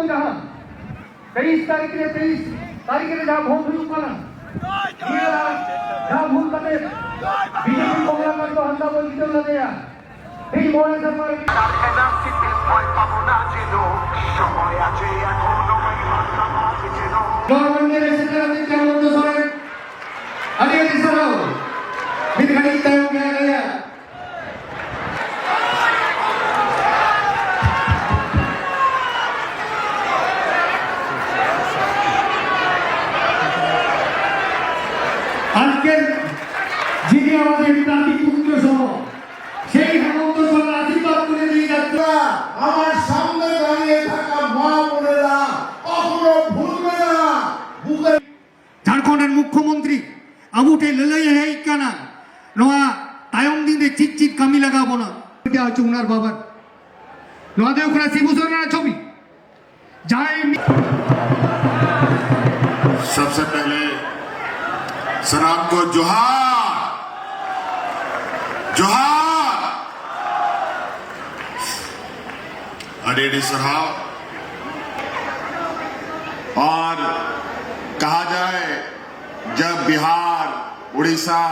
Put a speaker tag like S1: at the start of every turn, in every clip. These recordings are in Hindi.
S1: কই जहाँ 23 তারিখে যা ভোট হইল না যা ভুল কাটে বিজেপি কমলাকান্ত হান্দা বলছিল না দেয়া এই মনে সরকার গভর্নমেন্টের সেক্রেটারি কেমন তো সরে আগে দিছাও বিধানি তাও গয়া আজকে যিনি আমাদের প্রান্তিক পুত্র সহ সেই হেমন্ত সরকার আশীর্বাদ করে দিয়ে যাচ্ছে
S2: আমার সামনে দাঁড়িয়ে থাকা মা বোনেরা কখনো ভুলবে না
S1: ঝাড়খণ্ডের মুখ্যমন্ত্রী আবুটে লড়াই হে কানা নোয়া তায়ং দিনে চিট কামি লাগাবো না এটা হচ্ছে উনার বাবার নোয়া দে ওখানে শিবু সরেনের ছবি যাই
S2: सबसे पहले सलाम को जोहार जोहार अडेडी सराव और कहा जाए जब बिहार उड़ीसा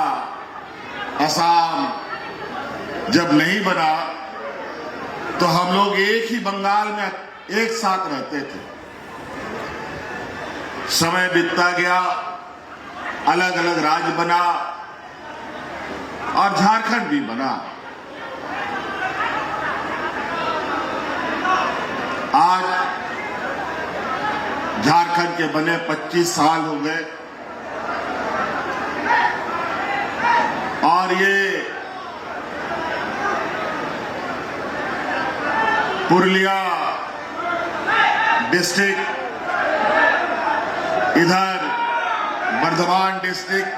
S2: असम जब नहीं बना तो हम लोग एक ही बंगाल में एक साथ रहते थे। समय बीतता गया, अलग अलग राज्य बना और झारखंड भी बना। आज झारखंड के बने 25 साल हो गए और ये पुरुलिया डिस्ट्रिक्ट, इधर बर्धमान डिस्ट्रिक्ट,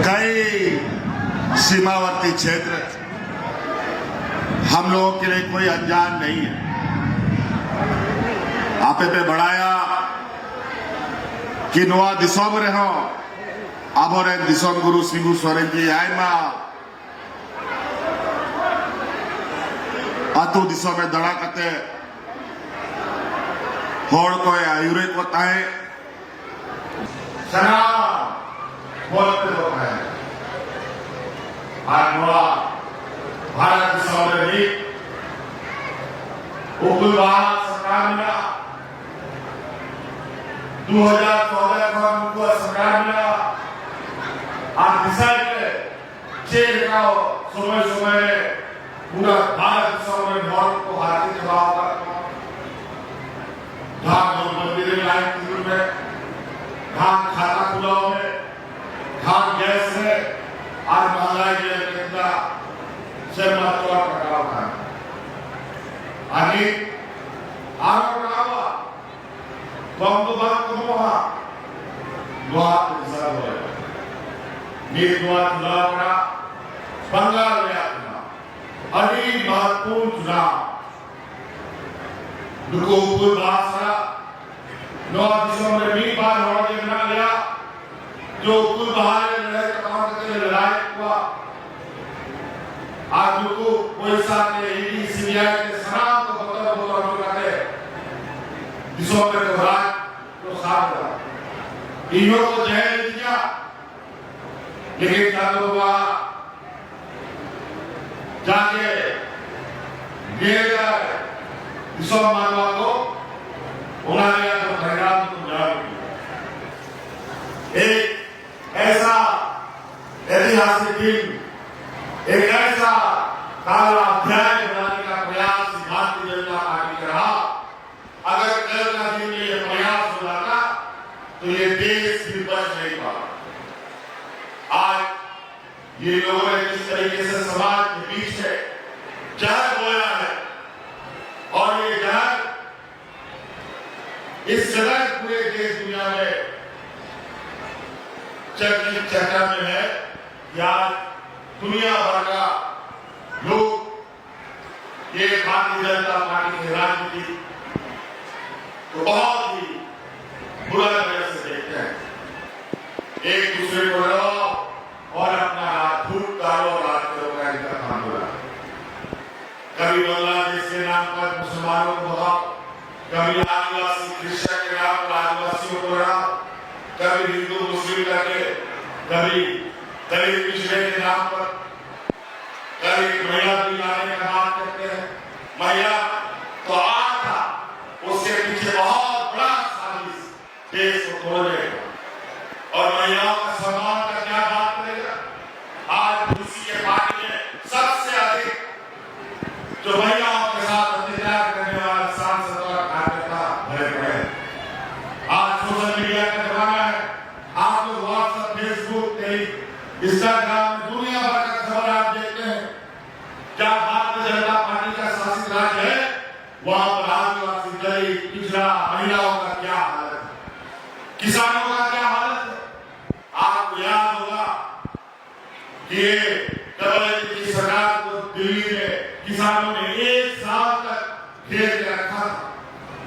S2: कई सीमावर्ती क्षेत्र हम लोगों के लिए कोई अनजान नहीं है। आपे पे बढ़ाया कि नोआ दिसोम रहो आबोरे दिसोम गुरु शिबू सोरेन जी आय मा आतु दिसोम में दड़ा कते होड़ को आयुरे को ताए सलाम बोलते लोग हैं आज नोआ भारत दिसोम में भी उकुलवाद सरकार मिला 2014 को हमको सरकार मिला आज दिशा के चेक का समय पूरा भारत दिसोम में बहुत को हाथी जवाब धान मंदिर लाइन में धान खाता खुलाओ में धान गैस है आज महंगाई के कितना से महत्व पकड़ा है आगे आगे पकड़ा कम तो बात कम हुआ दुआ इंसान हो नीर दुआ चुनाव का बंगाल में आता अभी महत्वपूर्ण चुनाव दुर्गोपुर बासरा नौ दिसंबर में भी बार होना देखना लिया जो कुल बाहर लड़ाई का काम करके लड़ाई हुआ आज को कोई साथ ईडी सीबीआई के सलाम को बतौर हम करते दिसंबर के बाद तो साथ रहा ईओ को जहर दिया लेकिन चालू हुआ जाके गया दिसोम मानवा को उन्होंने तो परिणाम को जान एक ऐसा ऐतिहासिक दिन, एक ऐसा काला अध्याय बनाने का प्रयास भारतीय जनता पार्टी का रहा। अगर कल का दिन में ये प्रयास हो जाता तो ये देश भी बच नहीं पाता। आज ये लोगों ने किस तरीके से समाज के बीच में जहर बोया है और ये जहर इस जगह पूरे देश दुनिया में चर्चा में है या दुनिया भर का लोग ये भारतीय जनता पार्टी की राजनीति तो बहुत ही बुरा तरह से देखते हैं। एक दूसरे को लड़ाओ और अपना हाथ फूट डालो और राज करो का इनका काम हो रहा है। कभी बांग्लादेश इसके नाम पर मुसलमानों को भगाओ, कभी आदिवासी क्रिश्चियन के नाम पर आदिवासियों को लड़ाओ, कभी हिंदू मुस्लिम करके, कभी दलित पिछड़े के नाम पर, कभी महिला भी लाने का बात करते हैं। महिला तो आज था, उसके पीछे बहुत बड़ा साजिश देश को तोड़ने का, और महिलाओं का सम्मान का क्या बात करेगा। आज किसी के पार्टी में सबसे अधिक जो महिलाओं के साथ अत्याचार करने वाला सांसद और कार्यकर्ता भरे पड़े हैं। आज सोशल मीडिया का जमाना है, आप लोग व्हाट्सएप, फेसबुक, इंस्टाग्राम, दुनिया भर का खबर आप देखते हैं। क्या भारतीय जनता पार्टी का शासित राज्य है, वहां पर आदिवासी, दलित, पिछड़ा, महिलाओं का क्या हालत है, किसानों का क्या हालत है। आपको याद होगा कि ये डबल की सरकार को दिल्ली में किसानों ने 1 साल तक घेर के रखा था,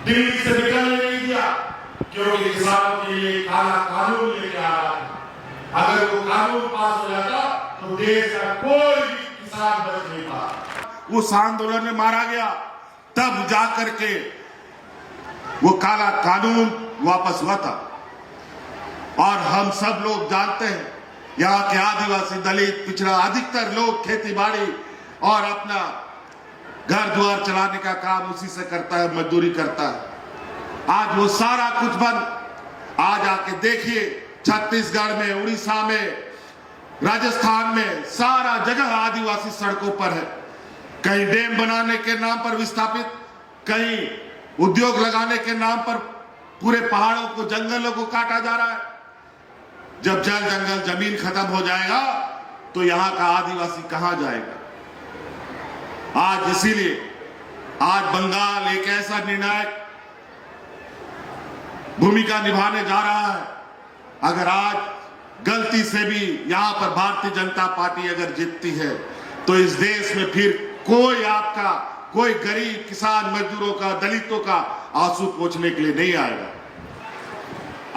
S2: दिल्ली से निकलने नहीं दिया, क्योंकि किसानों के लिए काला कानून लेके आ रहा था। अगर वो कानून पास हो जाता तो देश का कोई भी किसान बच नहीं पाता। उस आंदोलन में मारा गया, तब जाकर के वो काला कानून वापस हुआ था। और हम सब लोग जानते हैं, यहाँ के आदिवासी, दलित, पिछड़ा, अधिकतर लोग खेती बाड़ी और अपना घर द्वार चलाने का काम उसी से करता है, मजदूरी करता है। आज वो सारा कुछ बंद। आज आके देखिए, छत्तीसगढ़ में, उड़ीसा में, राजस्थान में सारा जगह आदिवासी सड़कों पर है। कहीं डैम बनाने के नाम पर विस्थापित, कहीं उद्योग लगाने के नाम पर पूरे पहाड़ों को, जंगलों को काटा जा रहा है। जब जल जंगल जमीन खत्म हो जाएगा तो यहां का आदिवासी कहां जाएगा। आज इसीलिए आज बंगाल एक ऐसा निर्णायक भूमिका निभाने जा रहा है। अगर आज गलती से भी यहां पर भारतीय जनता पार्टी अगर जीतती है तो इस देश में फिर कोई आपका, कोई गरीब किसान, मजदूरों का, दलितों का आंसू पोंछने के लिए नहीं आएगा।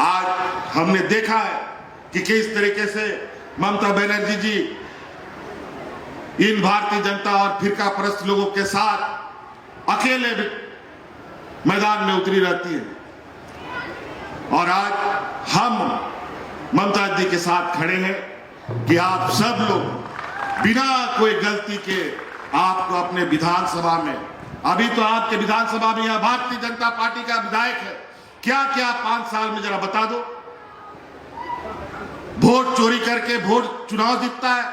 S2: आज हमने देखा है कि किस तरीके से ममता बनर्जी जी इन भारतीय जनता और फिरका परस्त लोगों के साथ अकेले मैदान में उतरी रहती है। और आज हम ममता जी के साथ खड़े हैं कि आप सब लोग बिना कोई गलती के आपको अपने विधानसभा में, अभी तो आपके विधानसभा में यहां भारतीय जनता पार्टी का विधायक है, क्या क्या 5 साल में जरा बता दो। वोट चोरी करके वोट चुनाव जीतता है।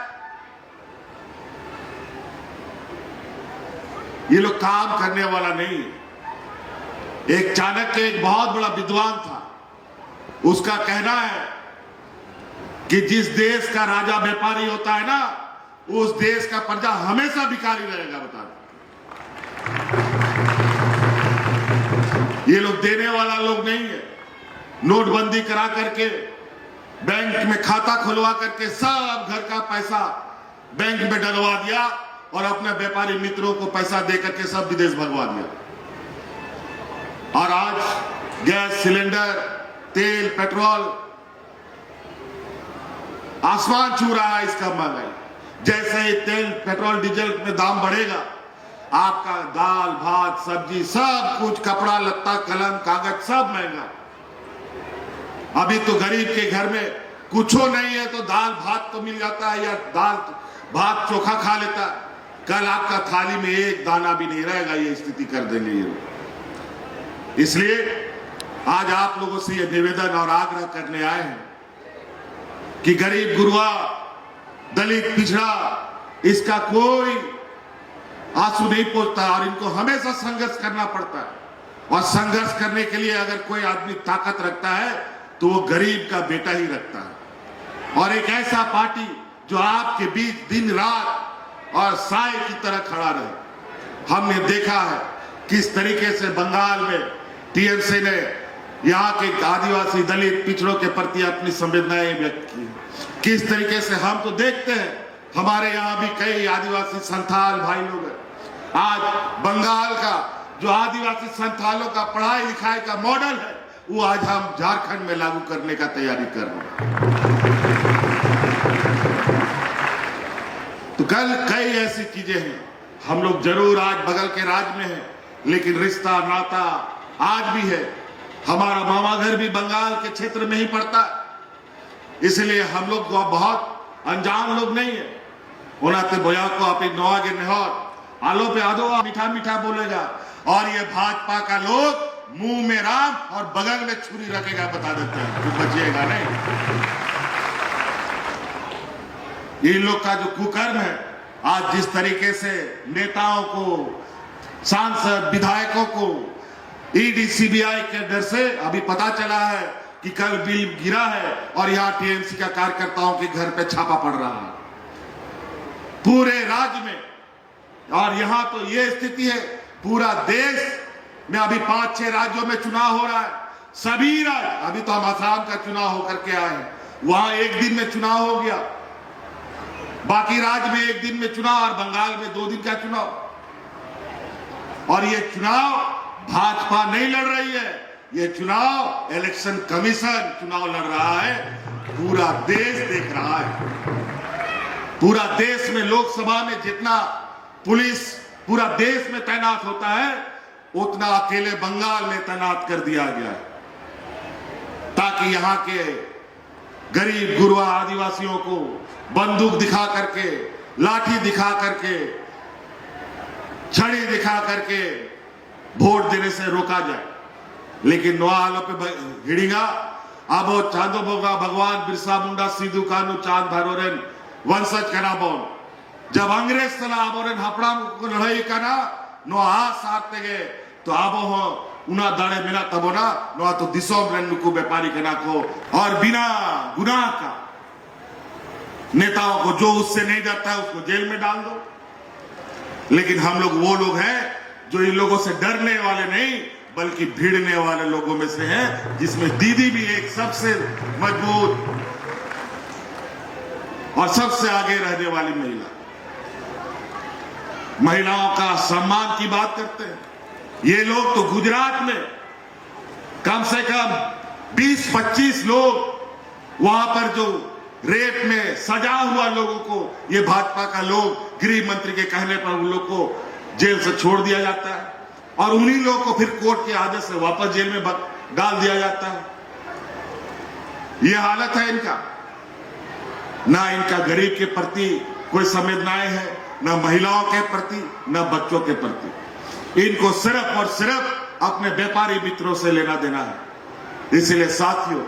S2: ये लोग काम करने वाला नहीं है। एक चाणक्य एक बहुत बड़ा विद्वान था, उसका कहना है कि जिस देश का राजा व्यापारी होता है ना, उस देश का प्रजा हमेशा भिखारी रहेगा। बता, ये लोग देने वाला लोग नहीं है। नोटबंदी करा करके, बैंक में खाता खुलवा करके सब घर का पैसा बैंक में डलवा दिया और अपने व्यापारी मित्रों को पैसा दे करके सब विदेश भगवा दिया। और आज गैस सिलेंडर, तेल, पेट्रोल आसमान छू रहा है इसका महंगाई। जैसे ही तेल, पेट्रोल, डीजल में दाम बढ़ेगा, आपका दाल, भात, सब्जी, सब कुछ, कपड़ा लत्ता, कलम, कागज सब महंगा। अभी तो गरीब के घर में कुछो नहीं है तो दाल भात तो मिल जाता है, या दाल भात चोखा खा लेता है। कल आपका थाली में एक दाना भी नहीं रहेगा। ये स्थिति कर देंगे ये लोग। इसलिए आज आप लोगों से ये निवेदन और आग्रह करने आए हैं कि गरीब गुरुआ, दलित, पिछड़ा, इसका कोई आंसू नहीं पहुंचता और इनको हमेशा संघर्ष करना पड़ता है। और संघर्ष करने के लिए अगर कोई आदमी ताकत रखता है तो वो गरीब का बेटा ही रखता है। और एक ऐसा पार्टी जो आपके बीच दिन रात और साए की तरह खड़ा रहे। हमने देखा है किस तरीके से बंगाल में टीएमसी ने यहाँ के आदिवासी, दलित, पिछड़ों के प्रति अपनी संवेदनाएं व्यक्त की। किस तरीके से हम तो देखते हैं, हमारे यहाँ भी कई आदिवासी संथाल भाई लोग हैं। आज बंगाल का जो आदिवासी संथालों का पढ़ाई लिखाई का मॉडल है, वो आज हम झारखंड में लागू करने का तैयारी कर रहे हैं। तो कल कई ऐसी चीजें हैं। हम लोग जरूर आज बगल के राज्य में हैं, लेकिन रिश्ता नाता आज भी है। हमारा मामा घर भी बंगाल के क्षेत्र में ही पड़ता है, इसलिए हम लोग बहुत अनजान लोग नहीं है। उनाते बोया को आप नवा के नहर आलो पे आदो मीठा मीठा बोलेगा, और ये भाजपा का लोग मुंह में राम और बगल में छुरी रखेगा, बता देते हैं, तो बचिएगा नहीं। इन लोग का जो कुकर्म है, आज जिस तरीके से नेताओं को, सांसद, विधायकों को ईडी सीबीआई के डर से अभी पता चला है कि कल बिल गिरा है और यहां टीएमसी का कार्यकर्ताओं के घर पे छापा पड़ रहा है पूरे राज्य में। और यहां तो ये स्थिति है, पूरा देश में अभी 5-6 राज्यों में चुनाव हो रहा है। सभी राज्य, अभी तो हम आसाम का चुनाव होकर के आए हैं, वहां एक दिन में चुनाव हो गया, बाकी राज्य में एक दिन में चुनाव, और बंगाल में 2 दिन का चुनाव। और ये चुनाव भाजपा नहीं लड़ रही है, ये चुनाव इलेक्शन कमीशन चुनाव लड़ रहा है, पूरा देश देख रहा है। पूरा देश में लोकसभा में जितना पुलिस पूरा देश में तैनात होता है, उतना अकेले बंगाल में तैनात कर दिया गया है, ताकि यहां के गरीब गुरबा आदिवासियों को बंदूक दिखा करके, लाठी दिखा करके, छड़ी दिखा करके वोट देने से रोका जाए। लेकिन नोआलो पे हिड़िंगा अब चांदो बोगा भगवान बिरसा मुंडा सीधु कानू चांद भरोरेन वंशज कना बोन, जब अंग्रेज सला आबोरेन हपड़ाम को लड़ाई कना नो आ सारते गए, तो आबो हो उना दाड़े मिला तबो ना नो तो दिसोम रेन नुकु व्यापारी कना को, और बिना गुनाह का नेताओं को, जो उससे नहीं डरता है उसको जेल में डाल दो। लेकिन हम लोग वो लोग हैं जो इन लोगों से डरने वाले नहीं, बल्कि भिड़ने वाले लोगों में से हैं, जिसमें दीदी भी एक सबसे मजबूत और सबसे आगे रहने वाली महिला। महिलाओं का सम्मान की बात करते हैं। ये लोग तो गुजरात में कम से कम 20-25 लोग वहां पर जो रेप में सजा हुआ लोगों को, ये भाजपा का लोग गृह मंत्री के कहने पर उन लोग को जेल से छोड़ दिया जाता है, और उन्हीं लोगों को फिर कोर्ट के आदेश से वापस जेल में डाल दिया जाता है। ये हालत है इनका। ना इनका गरीब के प्रति कोई संवेदनाएं है, ना महिलाओं के प्रति, ना बच्चों के प्रति। इनको सिर्फ और सिर्फ अपने व्यापारी मित्रों से लेना देना है। इसलिए साथियों,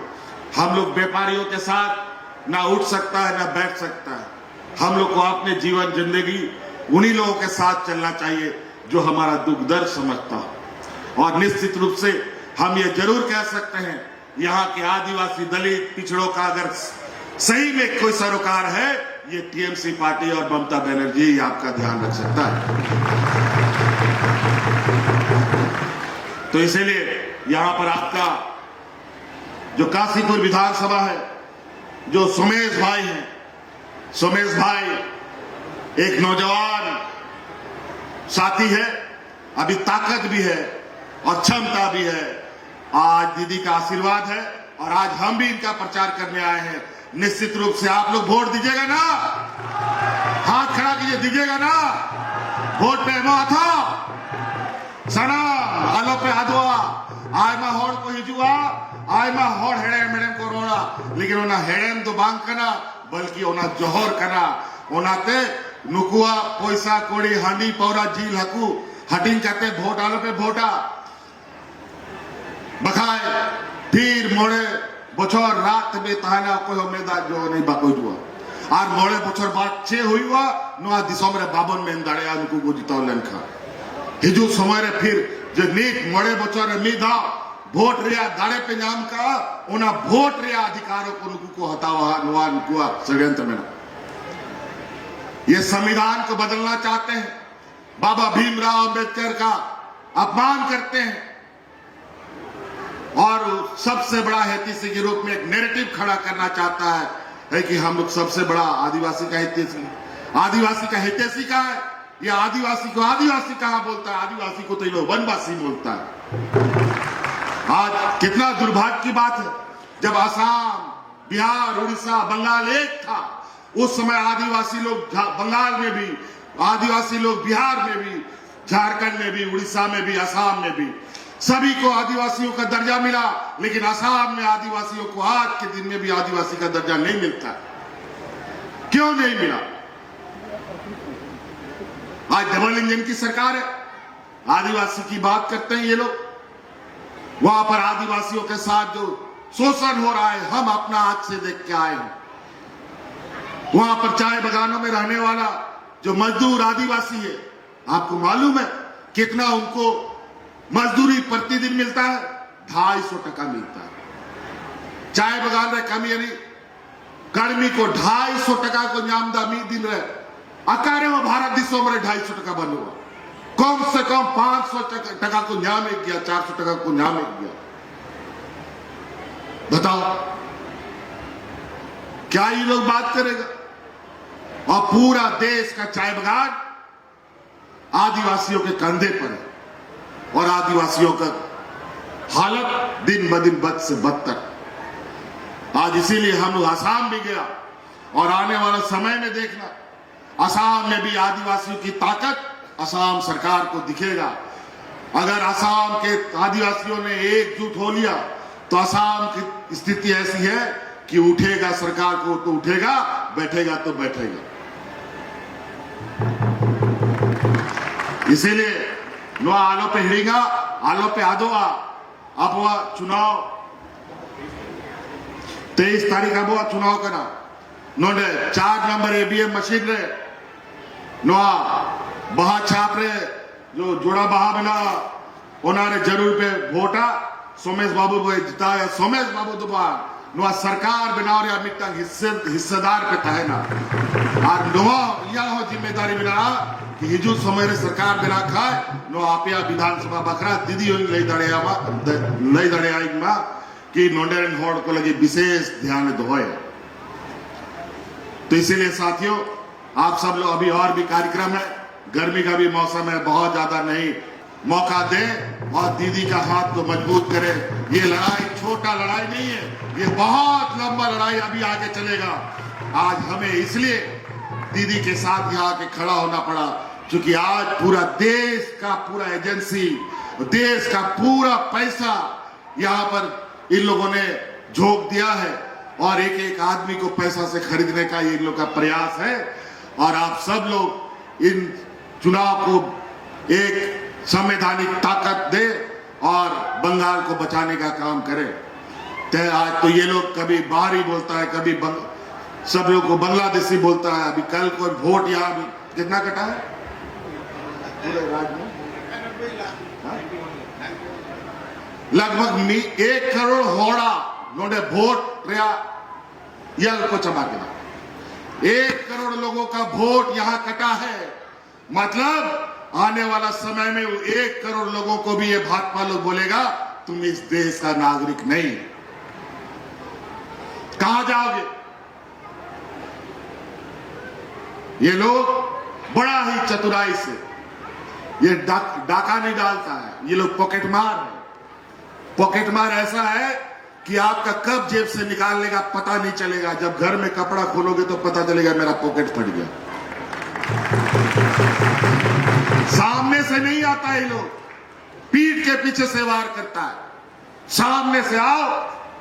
S2: हम लोग व्यापारियों के साथ ना उठ सकता है ना बैठ सकता है। हम लोग को अपने जीवन जिंदगी उन्हीं लोगों के साथ चलना चाहिए जो हमारा दुख दर्द समझता हो। और निश्चित रूप से हम ये जरूर कह सकते हैं, यहाँ के आदिवासी, दलित, पिछड़ों का अगर सही में कोई सरोकार है, ये टीएमसी पार्टी और ममता बनर्जी आपका ध्यान रख सकता है। तो इसीलिए यहां पर आपका जो काशीपुर विधानसभा है, जो सोमेश भाई हैं, सोमेश भाई एक नौजवान साथी है, अभी ताकत भी है और क्षमता भी है। आज दीदी का आशीर्वाद है और आज हम भी इनका प्रचार करने आए हैं। निश्चित रूप से आप लोग वोट दीजिएगा ना, हाथ खड़ा कीजिए, दीजिएगा ना वोट पे था सना आलो पे आदवा आय मा होड़ को हिजुआ आय मा होड़ हेड़े मेडम को रोड़ा, लेकिन ओना हेड़ेम तो बांग कना, बल्कि ओना जोहर कना, ओनाते नुकुआ पैसा कोड़ी हांडी पौरा झील हकू हटिंग करते वोट आलो पे वोटा बखाए फिर मोड़े बछर रात में तहना कोई उम्मीदवार जो नहीं बाको हुआ और मोड़े बछर बाद छे हुआ नोआ दिसोम रे बाबन में दाड़े उनको को जिताव लेनखा हिजू समय रे फिर जो नीट मोड़े बछर मीधा वोट रिया दाड़े पे नाम का उना वोट रिया अधिकारों को उनको को हटावा नोआ उनको षड्यंत्र में। ये संविधान को बदलना चाहते हैं, बाबा भीमराव अंबेडकर का अपमान करते हैं और सबसे बड़ा हितैषी के रूप में एक नैरेटिव खड़ा करना चाहता है कि हम लोग सबसे बड़ा आदिवासी का हितैषी। आदिवासी का हितैषी का है या आदिवासी को आदिवासी कहां बोलता है? आदिवासी को तो ये लोग वनवासी बोलता है। आज कितना दुर्भाग्य की बात है, जब असम, बिहार, उड़ीसा, बंगाल एक था, उस समय आदिवासी लोग बंगाल में भी आदिवासी लोग बिहार में भी, झारखंड में भी, उड़ीसा में भी, असम में भी सभी को आदिवासियों का दर्जा मिला, लेकिन असम में आदिवासियों को आज के दिन में भी आदिवासी का दर्जा नहीं मिलता। क्यों नहीं मिला? आज डबल इंजन की सरकार है, आदिवासी की बात करते हैं ये लोग। वहां पर आदिवासियों के साथ जो शोषण हो रहा है हम अपना आंख से देख के आए हैं। वहां पर चाय बागानों में रहने वाला जो मजदूर आदिवासी है, आपको मालूम है कितना उनको मजदूरी प्रतिदिन मिलता है? 250 टका मिलता है। चाय बागान रे कमी यानी कर्मी को 250 टका को नामदा मी दिन रहे अकारे में भारत दिशों में 250 टका बन हुआ। कम से कम 500 टका को न्याम एक गया, 400 टका को न्याम एक गया। बताओ क्या ये लोग बात करेगा? और पूरा देश का चाय बागान आदिवासियों के कंधे पर है और आदिवासियों का हालत दिन ब दिन बद से बदतर। आज इसीलिए हम लोग असम भी गया और आने वाला समय में देखना असम में भी आदिवासियों की ताकत असम सरकार को दिखेगा। अगर असम के आदिवासियों ने एकजुट हो लिया तो असम की स्थिति ऐसी है कि उठेगा सरकार को तो उठेगा, बैठेगा तो बैठेगा। इसीलिए नो आलो पे हिड़ेगा, आलो पे आदोआ। अब वह चुनाव 23 तारीख अब वह चुनाव करना नोडे 4 नंबर एबीएम मशीन रे नो बहा छाप रे जो जोड़ा बहा बना उन्होंने जरूर पे वोटा सोमेश बाबू को जिताया। सोमेश बाबू दोबारा नुआ सरकार बनाओ रे मिट्टा हिस्सेदार पे था ना और नुआ यह हो जिम्मेदारी बना कि हिजू समय रे सरकार बना खाए नो आपिया विधानसभा बकरा दीदी होई लई दड़े आई मा कि नोंडेरन होड़ को लगी विशेष ध्यान दोए। तो इसीलिए साथियों आप सब लोग अभी और भी कार्यक्रम है, गर्मी का भी मौसम है, बहुत ज्यादा नहीं, मौका दे और दीदी का हाथ को मजबूत करे। ये लड़ाई छोटा लड़ाई नहीं है, ये बहुत लंबा लड़ाई अभी आगे चलेगा। आज हमें इसलिए दीदी के साथ यहाँ आके खड़ा होना पड़ा क्योंकि आज पूरा देश का पूरा एजेंसी, देश का पूरा पैसा यहाँ पर इन लोगों ने झोंक दिया है और एक एक आदमी को पैसा से खरीदने का ये इन लोग का प्रयास है। और आप सब लोग इन चुनाव को एक संवैधानिक ताकत दे और बंगाल को बचाने का काम करें। आज तो ये लोग कभी बाहरी बोलता है, कभी सब लोग को बांग्लादेशी बोलता है। अभी कल को वोट यहाँ भी कितना कटा है पूरे राज्य में? लगभग 1 करोड़ होड़ा नोडे वोट यल को चबा के 1 करोड़ लोगों का वोट यहां कटा है। मतलब आने वाला समय में 1 करोड़ लोगों को भी ये भाजपा लोग बोलेगा तुम इस देश का नागरिक नहीं। कहां जाओगे? ये लोग बड़ा ही चतुराई से ये डाका नहीं डालता है, ये लोग पॉकेट मार है। पॉकेट मार ऐसा है कि आपका कब जेब से निकालने का पता नहीं चलेगा। जब घर में कपड़ा खोलोगे तो पता चलेगा मेरा पॉकेट फट गया। सामने से नहीं आता ये लोग, पीठ के पीछे से वार करता है। सामने से आओ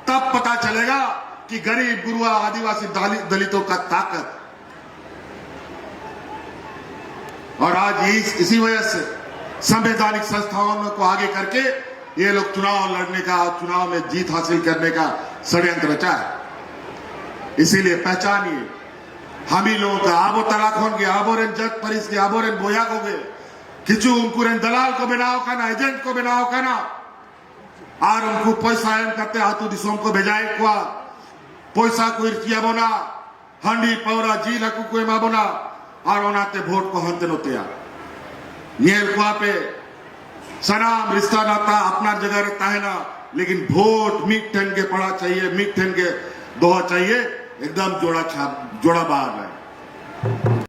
S2: तब पता चलेगा कि गरीब गुरुआ आदिवासी दलितों का ताकत। और आज इसी वजह से संवैधानिक संस्थाओं को आगे करके ये लोग चुनाव लड़ने का, चुनाव में जीत हासिल करने का षड्यंत्र रचा है। इसीलिए पहचानिए हम ही लोगों का आबो तलाक होंगे, आबोरेन जग परिस के, आबोरेन बोया होगे किचु उनकुरेन दलाल को बनाओ का ना, एजेंट को बनाओ का ना, और उनको पैसा एम करते हाथों दिशों को भेजाए को पैसा को इर्चिया बोना हंडी पौरा जी लकू को एमा बोना और ओनाते वोट को हंते नोते यार नेल को पे सनाम रिश्ता नाता अपना जगह रहता है ना, लेकिन वोट मीट ठन के पड़ा चाहिए, मीट ठन के दोहा चाहिए, एकदम जोड़ा बाहर है।